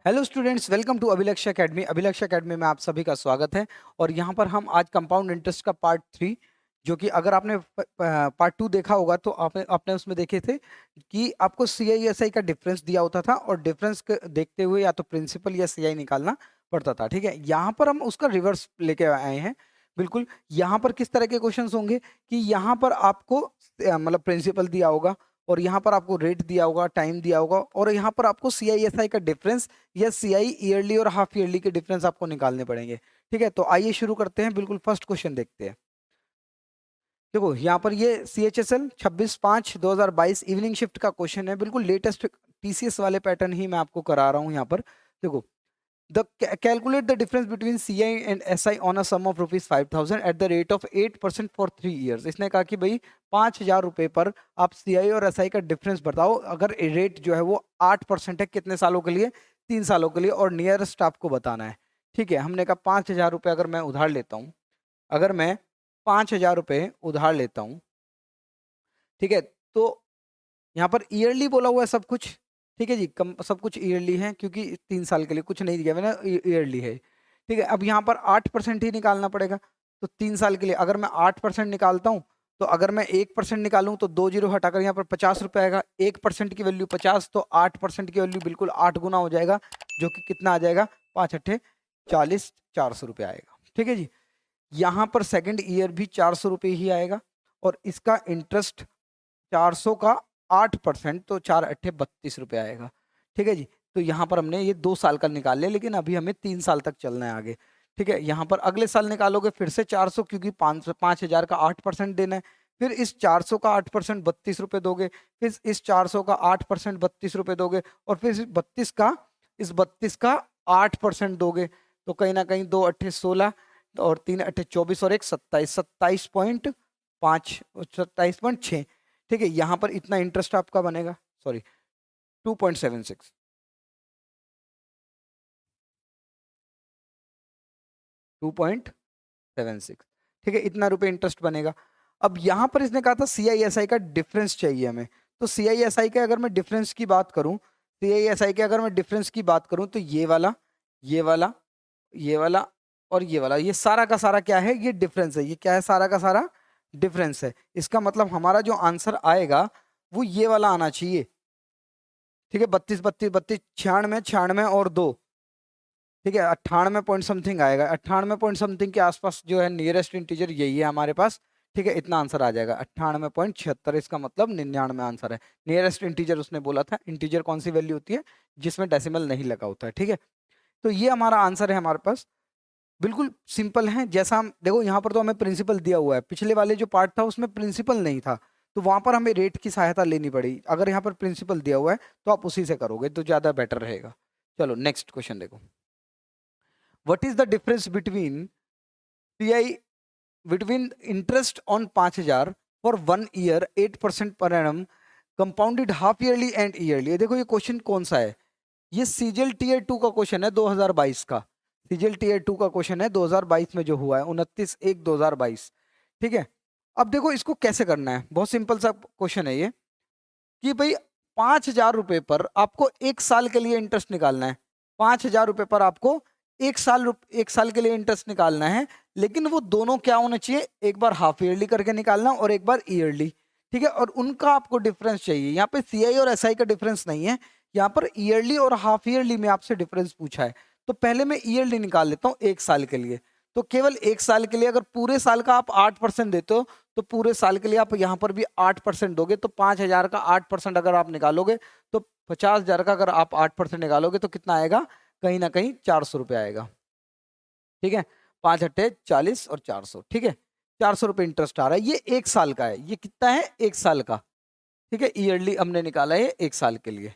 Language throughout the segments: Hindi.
हेलो स्टूडेंट्स, वेलकम टू अभिलक्ष्य एकेडमी। अभिलक्ष्य एकेडमी में आप सभी का स्वागत है। और यहाँ पर हम आज कंपाउंड इंटरेस्ट का पार्ट 3, जो कि अगर आपने पार्ट 2 देखा होगा तो आपने आपने उसमें देखे थे कि आपको CI/SI का डिफरेंस दिया होता था और डिफरेंस देखते हुए या तो प्रिंसिपल या CI निकालना पड़ता था। ठीक है, यहाँ पर हम उसका रिवर्स लेके आए हैं। बिल्कुल, यहाँ पर किस तरह के क्वेश्चन होंगे कि यहाँ पर आपको मतलब प्रिंसिपल दिया होगा और यहाँ पर आपको रेट दिया होगा, टाइम दिया होगा और यहाँ पर आपको CI/SI का डिफरेंस या CI ईयरली और हाफ ईयरली के डिफरेंस आपको निकालने पड़ेंगे। ठीक है, तो आइए शुरू करते हैं। बिल्कुल फर्स्ट क्वेश्चन देखते हैं। देखो यहाँ पर ये CHSL 26/5/2022 इवनिंग शिफ्ट का क्वेश्चन है। बिल्कुल लेटेस्ट TCS वाले पैटर्न ही मैं आपको करा रहा हूँ यहाँ पर। देखो, the calculate the difference between CI and SI on a sum of ₹5,000 at the rate of 8% for 3 years। इसने कहा कि भाई 5,000 रुपए पर आप CI और SI का डिफरेंस बताओ अगर रेट जो है वो 8% है। कितने सालों के लिए? 3 सालों के लिए। और नियरेस्ट आपको बताना है। ठीक है, हमने कहा 5,000 रुपये अगर मैं उधार लेता हूँ, अगर मैं 5,000 रुपये उधार लेता हूँ, ठीक है, तो यहाँ पर ईयरली बोला हुआ है सब कुछ। ठीक है जी, कम सब कुछ ईयरली है क्योंकि 3 साल के लिए कुछ नहीं दिया मैंने, ईयरली है। ठीक है, अब यहाँ पर 8% ही निकालना पड़ेगा। तो 3 साल के लिए अगर मैं 8% निकालता हूँ, तो अगर मैं 1% निकालूं तो 2 जीरो हटाकर यहाँ पर 50 रुपये आएगा। 1% की वैल्यू 50, तो 8% की वैल्यू बिल्कुल 8 गुना हो जाएगा, जो कि कितना आ जाएगा? 5 अट्ठे 40, 400 रुपये आएगा। ठीक है जी, यहाँ पर सेकंड ईयर भी 400 रुपये ही आएगा और इसका इंटरेस्ट 400 का 8%, तो 4 अट्ठे 32 रुपये आएगा। ठीक है जी, तो यहाँ पर हमने ये 2 साल का निकाल लिया, लेकिन अभी हमें 3 साल तक चलना है आगे। ठीक है, यहाँ पर अगले साल निकालोगे फिर से 400, क्योंकि 5,000 का 8% देना है। फिर इस 400 का 8% 32 रुपये दोगे, फिर इस 400 का 8% 32 रुपये दोगे और फिर इस बत्तीस का 8% दोगे। तो कहीं ना कहीं 2 अट्ठे 16 और 3 अट्ठे 24 और 1 27, 27.5, 27.6। ठीक है, यहां पर इतना इंटरेस्ट आपका बनेगा। सॉरी, 2.76, 2.76। ठीक है, इतना रुपए इंटरेस्ट बनेगा। अब यहां पर इसने कहा था CI/SI का डिफरेंस चाहिए हमें। तो CI/SI के अगर मैं डिफरेंस की बात करूं, CI/SI के अगर मैं डिफरेंस की बात करूं, तो ये वाला, ये वाला, ये वाला और ये वाला, ये सारा का सारा क्या है? ये डिफरेंस है। ये क्या है? सारा का सारा डिफरेंस है। इसका मतलब हमारा जो आंसर आएगा वो ये वाला आना चाहिए। ठीक है, 32 32 32 96 96 और 2। ठीक है, 98 पॉइंट समथिंग आएगा। 98 पॉइंट समथिंग के आसपास जो है नियरेस्ट इंटीजर यही है हमारे पास। ठीक है, इतना आंसर आ जाएगा 98.76। इसका मतलब 99 आंसर है। नियरेस्ट इंटीजर उसने बोला था। इंटीजर कौन सी वैल्यू होती है? जिसमें डेसिमल नहीं लगा होता है। ठीक है, तो ये हमारा आंसर है हमारे पास। बिल्कुल सिंपल है। जैसा हम देखो, यहाँ पर तो हमें प्रिंसिपल दिया हुआ है। पिछले वाले जो पार्ट था उसमें प्रिंसिपल नहीं था, तो वहां पर हमें रेट की सहायता लेनी पड़ी। अगर यहाँ पर प्रिंसिपल दिया हुआ है तो आप उसी से करोगे तो ज्यादा बेटर रहेगा। चलो नेक्स्ट क्वेश्चन देखो। What is the difference between CI between interest on 5,000 for 1 year 8% per annum compounded half yearly and yearly? देखो ये क्वेश्चन कौन सा है? ये सीजीएल टीयर 2 का क्वेश्चन है 2022 का। सीजीएल टीयर 2 का क्वेश्चन है 2022 में जो हुआ है, 29/1/2022। ठीक है, अब देखो इसको कैसे करना है। बहुत सिंपल सा क्वेश्चन है ये कि भाई 5,000 रुपए पर आपको 1 साल के लिए इंटरेस्ट निकालना है। 5,000 रुपए पर आपको 1 साल के लिए इंटरेस्ट निकालना है, लेकिन वो दोनों क्या होना चाहिए? एक बार हाफ ईयरली करके निकालना और एक बार ईयरली। ठीक है, और उनका आपको डिफरेंस चाहिए। यहाँ पे CI और SI का डिफरेंस नहीं है, यहाँ पर ईयरली और हाफ ईयरली में आपसे डिफरेंस पूछा है। तो पहले मैं ईयरली निकाल लेता हूँ 1 साल के लिए। तो केवल 1 साल के लिए अगर पूरे साल का आप 8% देते हो, तो पूरे साल के लिए आप यहाँ पर भी 8% दोगे। तो 5,000 का 8% अगर आप निकालोगे, तो 50,000 का अगर आप 8% निकालोगे तो कितना आएगा? कहीं ना कहीं 400 रुपये आएगा। ठीक है, 5 अट्ठे 40 और 400। ठीक है, 400 रुपये इंटरेस्ट आ रहा है। ये 1 साल का है। ये कितना है? 1 साल का। ठीक है, ईयरली हमने निकाला है 1 साल के लिए।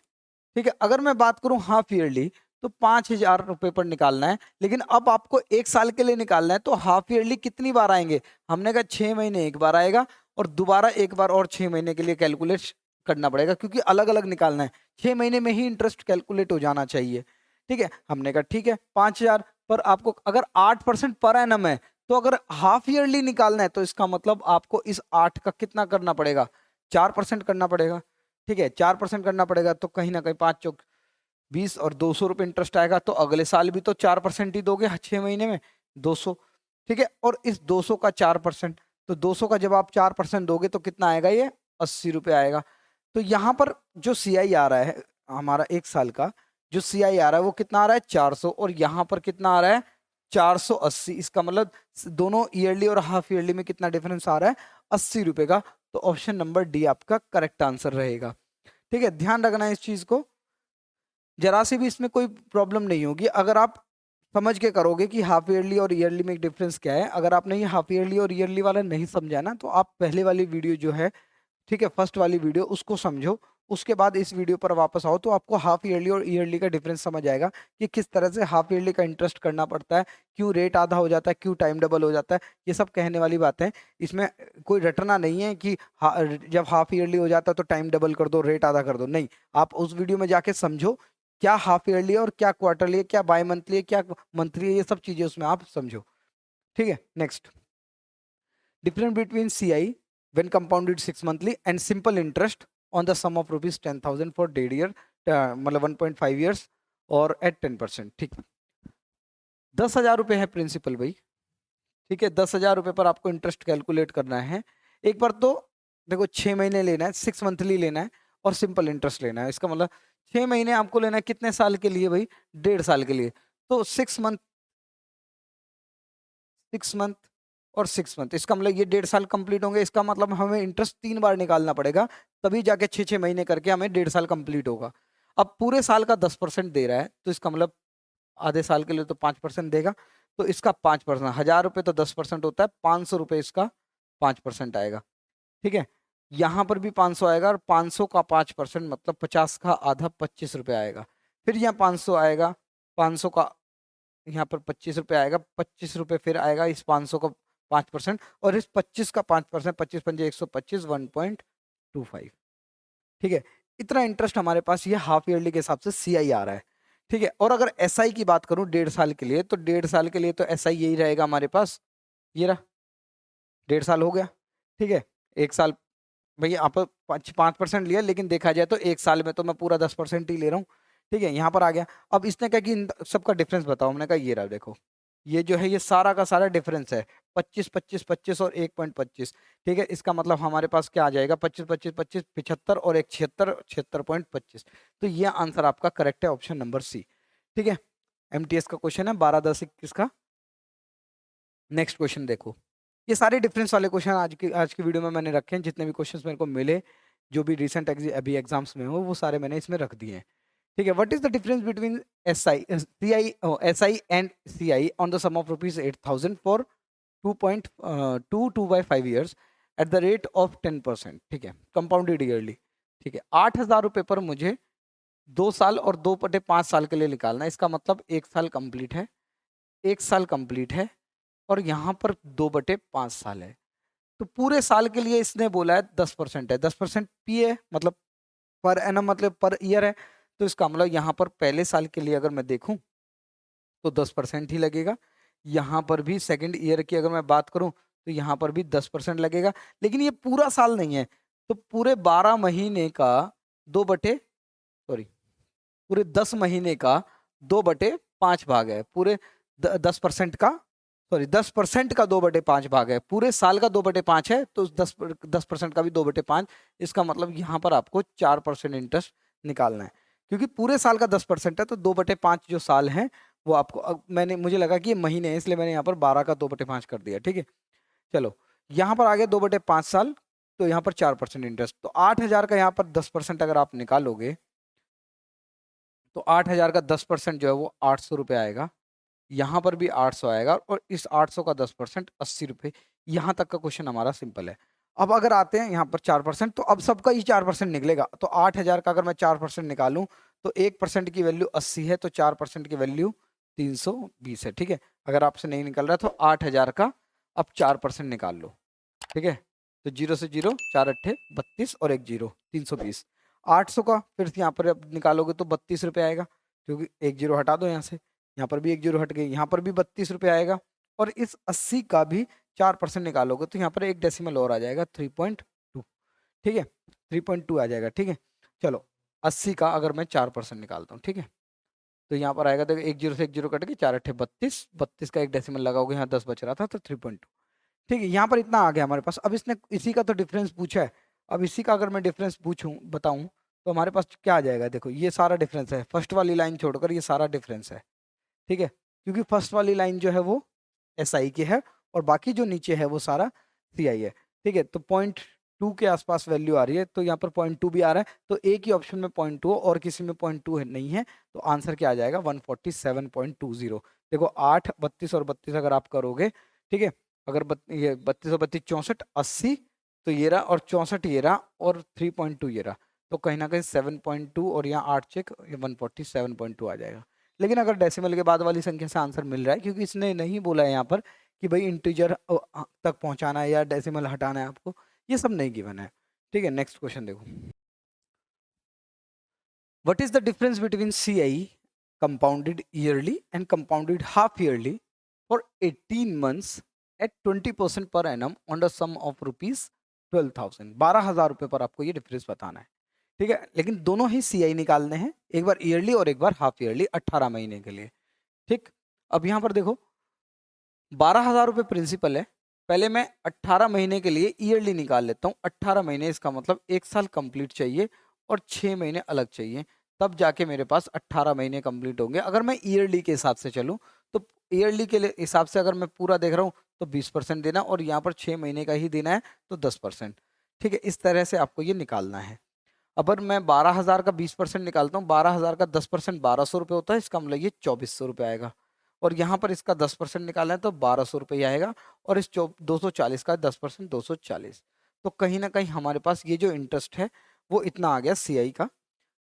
ठीक है, अगर मैं बात करूं हाफ ईयरली, तो 5,000 रुपए पर निकालना है, लेकिन अब आपको 1 साल के लिए निकालना है। तो हाफ ईयरली कितनी बार आएंगे? हमने कहा 6 महीने एक बार आएगा और दोबारा एक बार और 6 महीने के लिए कैलकुलेट करना पड़ेगा, क्योंकि अलग अलग निकालना है। 6 महीने में ही इंटरेस्ट कैलकुलेट हो जाना चाहिए। ठीक है, हमने कहा ठीक है 5,000 पर आपको अगर 8% पर एनम है, तो अगर हाफ ईयरली निकालना है तो इसका मतलब आपको इस 8 का कितना करना पड़ेगा? 4% करना पड़ेगा। ठीक है, 4% करना पड़ेगा। तो कहीं ना कहीं 5 चौक 20 और 200 रुपये इंटरेस्ट आएगा, तो अगले साल भी तो 4% ही दोगे 6 महीने में, 200। ठीक है, और इस 200 का 4%, तो 200 का जब आप 4% दोगे तो कितना आएगा, ये 80 रुपये आएगा। तो यहाँ पर जो CI आ रहा है हमारा 1 साल का, जो CI आ रहा है वो कितना आ रहा है, 400, और यहाँ पर कितना आ रहा है, 480। इसका मतलब दोनों ईयरली और हाफ ईयरली में कितना डिफरेंस आ रहा है, 80 रुपए का। तो ऑप्शन नंबर डी आपका करेक्ट आंसर रहेगा। ठीक है, ध्यान रखना है इस चीज को, जरा सी भी इसमें कोई प्रॉब्लम नहीं होगी अगर आप समझ के करोगे कि हाफ ईयरली और ईयरली में एक डिफरेंस क्या है। अगर आपने ये हाफ ईयरली और ईयरली वाला नहीं समझा ना, तो आप पहले वाली वीडियो जो है, ठीक है, फर्स्ट वाली वीडियो, उसको समझो, उसके बाद इस वीडियो पर वापस आओ, तो आपको हाफ ईयरली और ईयरली का डिफरेंस समझ आएगा कि किस तरह से हाफ ईयरली का इंटरेस्ट करना पड़ता है, क्यों रेट आधा हो जाता है, क्यों टाइम डबल हो जाता है। ये सब कहने वाली बातें, इसमें कोई रटना नहीं है कि जब हाफ ईयरली हो जाता है तो टाइम डबल कर दो, रेट आधा कर दो, नहीं। आप उस वीडियो में जाके समझो क्या हाफ ईयरली है और क्या क्वार्टरली है, क्या बाई मंथली है, क्या मंथली है, ये सब चीजें उसमें आप समझो। ठीक है, next, difference between CI when compounded 6 monthly and simple interest on the sum of rupees 10,000 for डेढ़ ईयर, मतलब 1.5 years और at 10%। ठीक, 10,000 रुपये है प्रिंसिपल भाई। ठीक है, 10,000 रुपये पर आपको इंटरेस्ट कैलकुलेट करना है। एक बार तो देखो 6 महीने लेना है, 6 मंथली लेना है और सिंपल इंटरेस्ट लेना है। इसका मतलब 6 महीने आपको लेना है कितने साल के लिए भाई, 1.5 साल के लिए। तो 6 मंथ और 6 मंथ, इसका मतलब ये 1.5 साल कंप्लीट होंगे। इसका मतलब हमें इंटरेस्ट 3 बार निकालना पड़ेगा, तभी जाके 6-6 महीने करके हमें 1.5 साल कंप्लीट होगा। अब पूरे साल का 10% दे रहा है, तो इसका मतलब आधे साल के लिए तो 5% देगा, तो इसका 5%, 1,000 रुपये तो 10% होता है, 500 रुपये इसका 5% आएगा। ठीक है, यहाँ पर भी 500 आएगा, और 500 का 5% मतलब 50 का आधा 25 रुपये आएगा। फिर यहाँ 500 आएगा, 500 का यहाँ पर 25 रुपये आएगा, 25 रुपये फिर आएगा इस 500 का 5%, और इस 25 का 5%, 25 पंजे 125, 1.25। ठीक है, इतना इंटरेस्ट हमारे पास ये हाफ ईयरली के हिसाब से CI आ रहा है। ठीक है, और अगर SI की बात करूं 1.5 साल के लिए, तो 1.5 साल के लिए तो SI यही रहेगा हमारे पास, ये रहा, 1.5 साल हो गया। ठीक है, 1 साल भैया आप 5% लिया, लेकिन देखा जाए तो 1 साल में तो मैं पूरा 10% ही ले रहा हूँ। ठीक है, यहाँ पर आ गया। अब इसने कहा कि इन सबका डिफरेंस बताओ, हमने कहा ये रहा, देखो ये जो है ये सारा का सारा डिफरेंस है, 25 25 25 और 1.25। ठीक है, इसका मतलब हमारे पास क्या आ जाएगा, 25 25 25 75 और एक 76, 76.25। तो ये आंसर आपका करेक्ट है, ऑप्शन नंबर सी। ठीक है, MTS का क्वेश्चन है 12-10-21 का। नेक्स्ट क्वेश्चन देखो, ये सारे डिफरेंस वाले क्वेश्चन आज की वीडियो में मैंने रखे हैं, जितने भी क्वेश्चंस मेरे को मिले जो भी रिसेंट अभी एग्जाम्स में हो, वो सारे मैंने इसमें रख दिए हैं। ठीक है, what is the difference between SI and CI on the sum of rupees 8,000 for 2.22 years at the rate of 10%। ठीक है, कंपाउंडेड ईयरली। ठीक है, 8,000 रुपये पर मुझे 2 साल और 2/5 साल के लिए निकालना है। इसका मतलब 1 साल कंप्लीट है, 1 साल कंप्लीट है, और यहाँ पर 2/5 साल है। तो पूरे साल के लिए इसने बोला है 10% है, 10% P है, मतलब पर एनम, मतलब पर ईयर है। तो इसका मतलब यहाँ पर पहले साल के लिए अगर मैं देखूं तो 10% ही लगेगा। यहाँ पर भी सेकंड ईयर की अगर मैं बात करूं तो यहाँ पर भी 10% लगेगा। लेकिन ये पूरा साल नहीं है, तो पूरे 12 महीने का 10 महीने का 2/5 भाग है। पूरे 10% का, 2/5 भाग है। पूरे साल का 2/5 है, तो 10% का भी 2/5। इसका मतलब यहाँ पर आपको 4% इंटरेस्ट निकालना है, क्योंकि पूरे साल का 10% है, तो 2/5 जो साल है वो आपको, मुझे लगा कि ये महीने है, इसलिए मैंने यहाँ पर 12 का 2/5 कर दिया। ठीक है, चलो यहाँ पर आ गया 2/5 साल, तो यहाँ पर 4% इंटरेस्ट। तो 8,000 का यहाँ पर 10% अगर आप निकालोगे, तो 8,000 का 10% जो है वो 800 रुपये आएगा। यहाँ पर भी 800 आएगा, और इस 800 का 10% 80 रुपये। यहाँ तक का क्वेश्चन हमारा सिंपल है। अब अगर आते हैं यहाँ पर 4%, तो अब सबका ही 4% निकलेगा। तो 8,000 का अगर मैं 4% निकालूं, तो 1% की वैल्यू 80 है, तो 4% की वैल्यू 320 है। ठीक है, अगर आपसे नहीं निकल रहा तो 8,000 का अब 4% निकाल लो। ठीक है, तो 0 से 0, 4 × 8 = 32 और एक 0, 320। 800 का फिर यहाँ पर अब निकालोगे तो 32 रुपये आएगा, क्योंकि एक 0 हटा दो यहाँ से, यहाँ पर भी एक 0 हट गई, यहाँ पर भी 32 रुपये आएगा। और इस 80 का भी 4% निकालोगे तो यहाँ पर एक डेसिमल और आ जाएगा, 3.2। ठीक है, 3.2 आ जाएगा। ठीक है, चलो 80 का अगर मैं 4% निकालता हूँ, ठीक है, तो यहाँ पर आएगा, देखो 1 0 से 1 0 कट के 4 8 32, 32 का एक डेसिमल लगाओगे, यहाँ 10 बच रहा था तो 3.2, ठीक है, यहाँ पर इतना आ गया हमारे पास। अब इसने इसी का तो डिफरेंस पूछा है, अब इसी का अगर मैं डिफरेंस पूछूं बताऊं तो हमारे पास क्या आ जाएगा, देखो ये सारा डिफरेंस है, फर्स्ट वाली लाइन छोड़कर ये सारा डिफरेंस है, ठीक है, क्योंकि फर्स्ट वाली लाइन जो है वो एस आई की है और बाकी जो नीचे है वो सारा सी आई है, ठीक है, तो 0.2 के आसपास वैल्यू आ रही है, तो यहाँ पर 0.2 भी आ रहा है, तो एक ही ऑप्शन में 0.2 और किसी में 0.2 नहीं है, तो आंसर क्या आ जाएगा 147.20। देखो 8 32 और 32 अगर आप करोगे, ठीक है, अगर ये 32 और 32 64 80, तो ये रहा, और 64 ये रहा, और 3.2 ये रहा, तो कहीं ना कहीं 7.2 और यहाँ 8 चेक 147.2 आ जाएगा। लेकिन अगर डेसिमल के बाद वाली संख्या से आंसर मिल रहा है, क्योंकि इसने नहीं बोला है यहाँ पर कि भाई इंटीजर तक पहुंचाना है या डेसिमल हटाना है आपको, ये सब नहीं गिवन है, ठीक है। नेक्स्ट क्वेश्चन देखो, what is the difference between C I compounded yearly and compounded half yearly for 18 months at 20% per annum on the sum of rupees 12,000। 12,000 रुपये पर आपको ये डिफरेंस बताना है, ठीक है, लेकिन दोनों ही सी आई निकालने हैं, एक बार ईयरली और एक बार हाफ ईयरली 18 महीने के लिए, ठीक। अब यहाँ पर देखो 12,000 रुपये प्रिंसिपल है, पहले मैं 18 महीने के लिए ईयरली निकाल लेता हूँ। 18 महीने इसका मतलब एक साल कंप्लीट चाहिए और 6 महीने अलग चाहिए, तब जाके मेरे पास 18 महीने कंप्लीट होंगे। अगर मैं ईयरली के हिसाब से चलूँ तो ईयरली के लिए हिसाब से अगर मैं पूरा देख रहा हूँ तो 20% देना, और यहाँ पर 6 महीने का ही देना है तो 10%, ठीक है, इस तरह से आपको ये निकालना है। अगर मैं 12,000 का 20% निकालता हूँ, 12,000 का 10% 1,200 रुपये होता है, इसका मतलब ये 2,400 रुपये आएगा, और यहाँ पर इसका 10% निकालना है तो 1,200 रुपये ही आएगा, और इस 240 का 10% 240, तो कहीं ना कहीं हमारे पास ये जो इंटरेस्ट है वो इतना आ गया सीआई का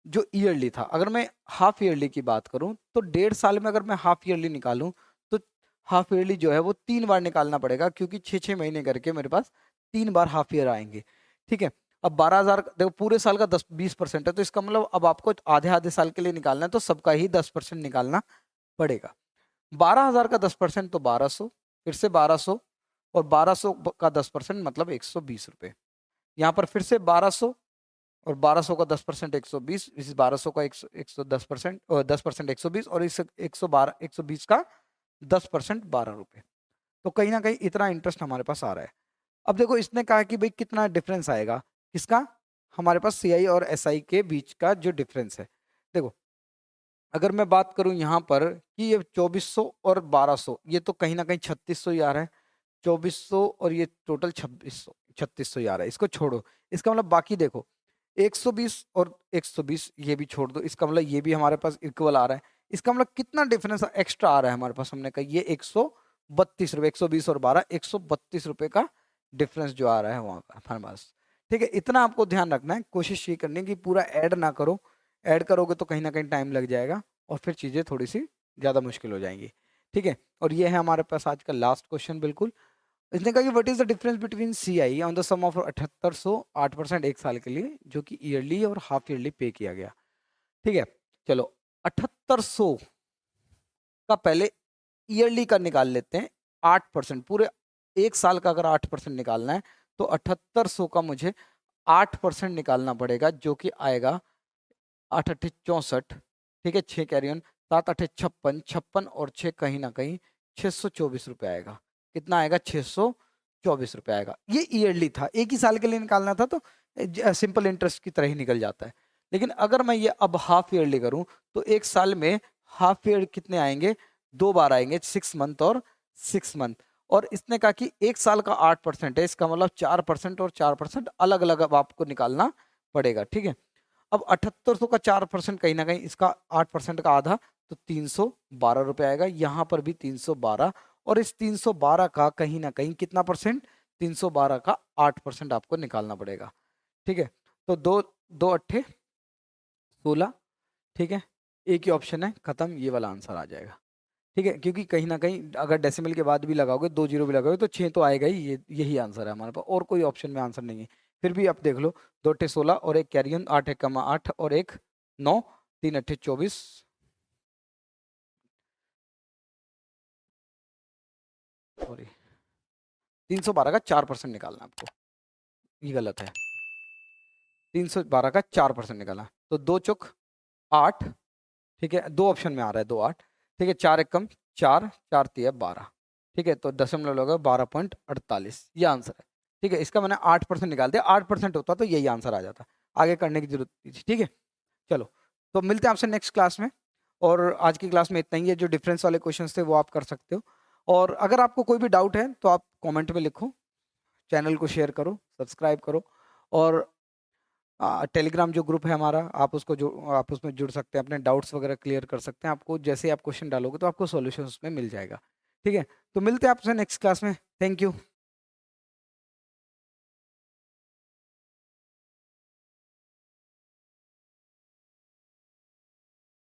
जो ईयरली था। अगर मैं हाफ ईयरली की बात करूं तो 1.5 साल में अगर मैं हाफ ईयरली निकालूं तो हाफ ईयरली जो है वो 3 बार निकालना पड़ेगा, क्योंकि 6 6 महीने करके मेरे पास 3 बार हाफ ईयर आएंगे, ठीक है। अब 12,000 देखो पूरे साल का 10-20% है, तो इसका मतलब अब आपको आधे आधे साल के लिए निकालना है तो सबका ही 10% निकालना पड़ेगा। 12,000 का 10% तो 1,200, फिर से 1,200, और 1,200 का 10% मतलब 120 रुपये। यहाँ पर फिर से 1,200 और 1,200 का 10% 120, इस 1,200 का 110% और 10% 120, और इस 112 120 का 10% 12 रुपये। तो कहीं ना कहीं इतना इंटरेस्ट हमारे पास आ रहा है। अब देखो इसने कहा कि भाई कितना डिफरेंस आएगा, किसका, हमारे पास सीआई और एसआई के बीच का जो डिफरेंस है। देखो अगर मैं बात करूं यहाँ पर कि ये 2,400 और 1,200, ये तो कहीं ना कहीं 3,600 ही आ रहा है, 2,400 और ये टोटल 2,600 3,600 ही आ रहा है, इसको छोड़ो, इसका मतलब बाकी देखो 120 और 120 ये भी छोड़ दो, इसका मतलब ये भी हमारे पास इक्वल आ रहा है, इसका मतलब कितना डिफरेंस एक्स्ट्रा आ रहा है हमारे पास, हमने कहा ये 132 रुपये, 120 और 12 132 रुपये का डिफरेंस जो आ रहा है वहाँ पर हमारे पास, ठीक है। इतना आपको ध्यान रखना है, कोशिश ये करनी है कि पूरा ऐड ना करो, ऐड करोगे तो कहीं ना कहीं टाइम लग जाएगा और फिर चीज़ें थोड़ी सी ज़्यादा मुश्किल हो जाएंगी, ठीक है। और ये है हमारे पास आज का लास्ट क्वेश्चन बिल्कुल। इसने कहा कि what is the difference between C I on the sum of 7,800 8% एक साल के लिए, जो कि ईयरली और हाफ ईयरली पे किया गया, ठीक है। चलो 7,800 का पहले ईयरली का निकाल लेते हैं, 8% पूरे एक साल का अगर 8% निकालना है तो 7,800 का मुझे 8% निकालना पड़ेगा, जो कि आएगा 8 8 64, ठीक है, 6 कैरी ऑन, 7 8 56, 56 और 6 कहीं ना कहीं 624 रुपये आएगा। कितना आएगा 624 रुपये आएगा। ये ईयरली था, एक ही साल के लिए निकालना था तो सिंपल इंटरेस्ट की तरह ही निकल जाता है। लेकिन अगर मैं ये अब हाफ ईयरली करूं तो एक साल में हाफ ईयर कितने आएंगे, 2 बार आएंगे, 6 मंथ और 6 मंथ। और इसने कहा कि एक साल का 8% है, इसका मतलब 4% और 4% अलग अलग अब आपको निकालना पड़ेगा, ठीक है। अब 7,800 का 4% कहीं ना कहीं इसका 8% का आधा, तो 312 रुपये आएगा, यहाँ पर भी 312, और इस 312 का कहीं ना कहीं कितना परसेंट, 312 का 8% आपको निकालना पड़ेगा, ठीक है। तो दो दो अट्ठे 16, ठीक है, एक ही ऑप्शन है, खत्म, ये वाला आंसर आ जाएगा, ठीक है। क्योंकि कहीं ना कहीं अगर डेसिमल के बाद भी लगाओगे, 2 जीरो भी लगाओगे तो 6 तो आएगा ही, ये यही आंसर है हमारे पास, और कोई ऑप्शन में आंसर नहीं है। फिर भी आप देख लो, 2 अट्ठे 16 और एक कैरियन, 8 एक कमा 8 और एक 9, 3 अट्ठे 24, सॉरी 312 का 4% निकालना आपको, ये गलत है, 312 का 4% निकाला, तो 2 चौक 8, ठीक है, 2 ऑप्शन में आ रहा है 2 8, ठीक है, 4 एक कम 4, 4 तिया 12, ठीक है, तो दशमलव लगा 12.48, ये आंसर है। ठीक है, इसका मैंने 8% निकाल दिया, 8% होता तो यही आंसर आ जाता, आगे करने की जरूरत नहीं थी। ठीक है, चलो, तो मिलते हैं आपसे नेक्स्ट क्लास में, और आज की क्लास में इतना ही है। जो डिफरेंस वाले क्वेश्चंस थे वो आप कर सकते हो, और अगर आपको कोई भी डाउट है तो आप कमेंट में लिखो, चैनल को शेयर करो, सब्सक्राइब करो, और टेलीग्राम जो ग्रुप है हमारा, आप उसमें जुड़ सकते हैं, अपने डाउट्स वगैरह क्लियर कर सकते हैं। आपको जैसे ही आप क्वेश्चन डालोगे तो आपको सॉल्यूशन उसमें मिल जाएगा। ठीक है, तो मिलते हैं आपसे नेक्स्ट क्लास में। Thank you.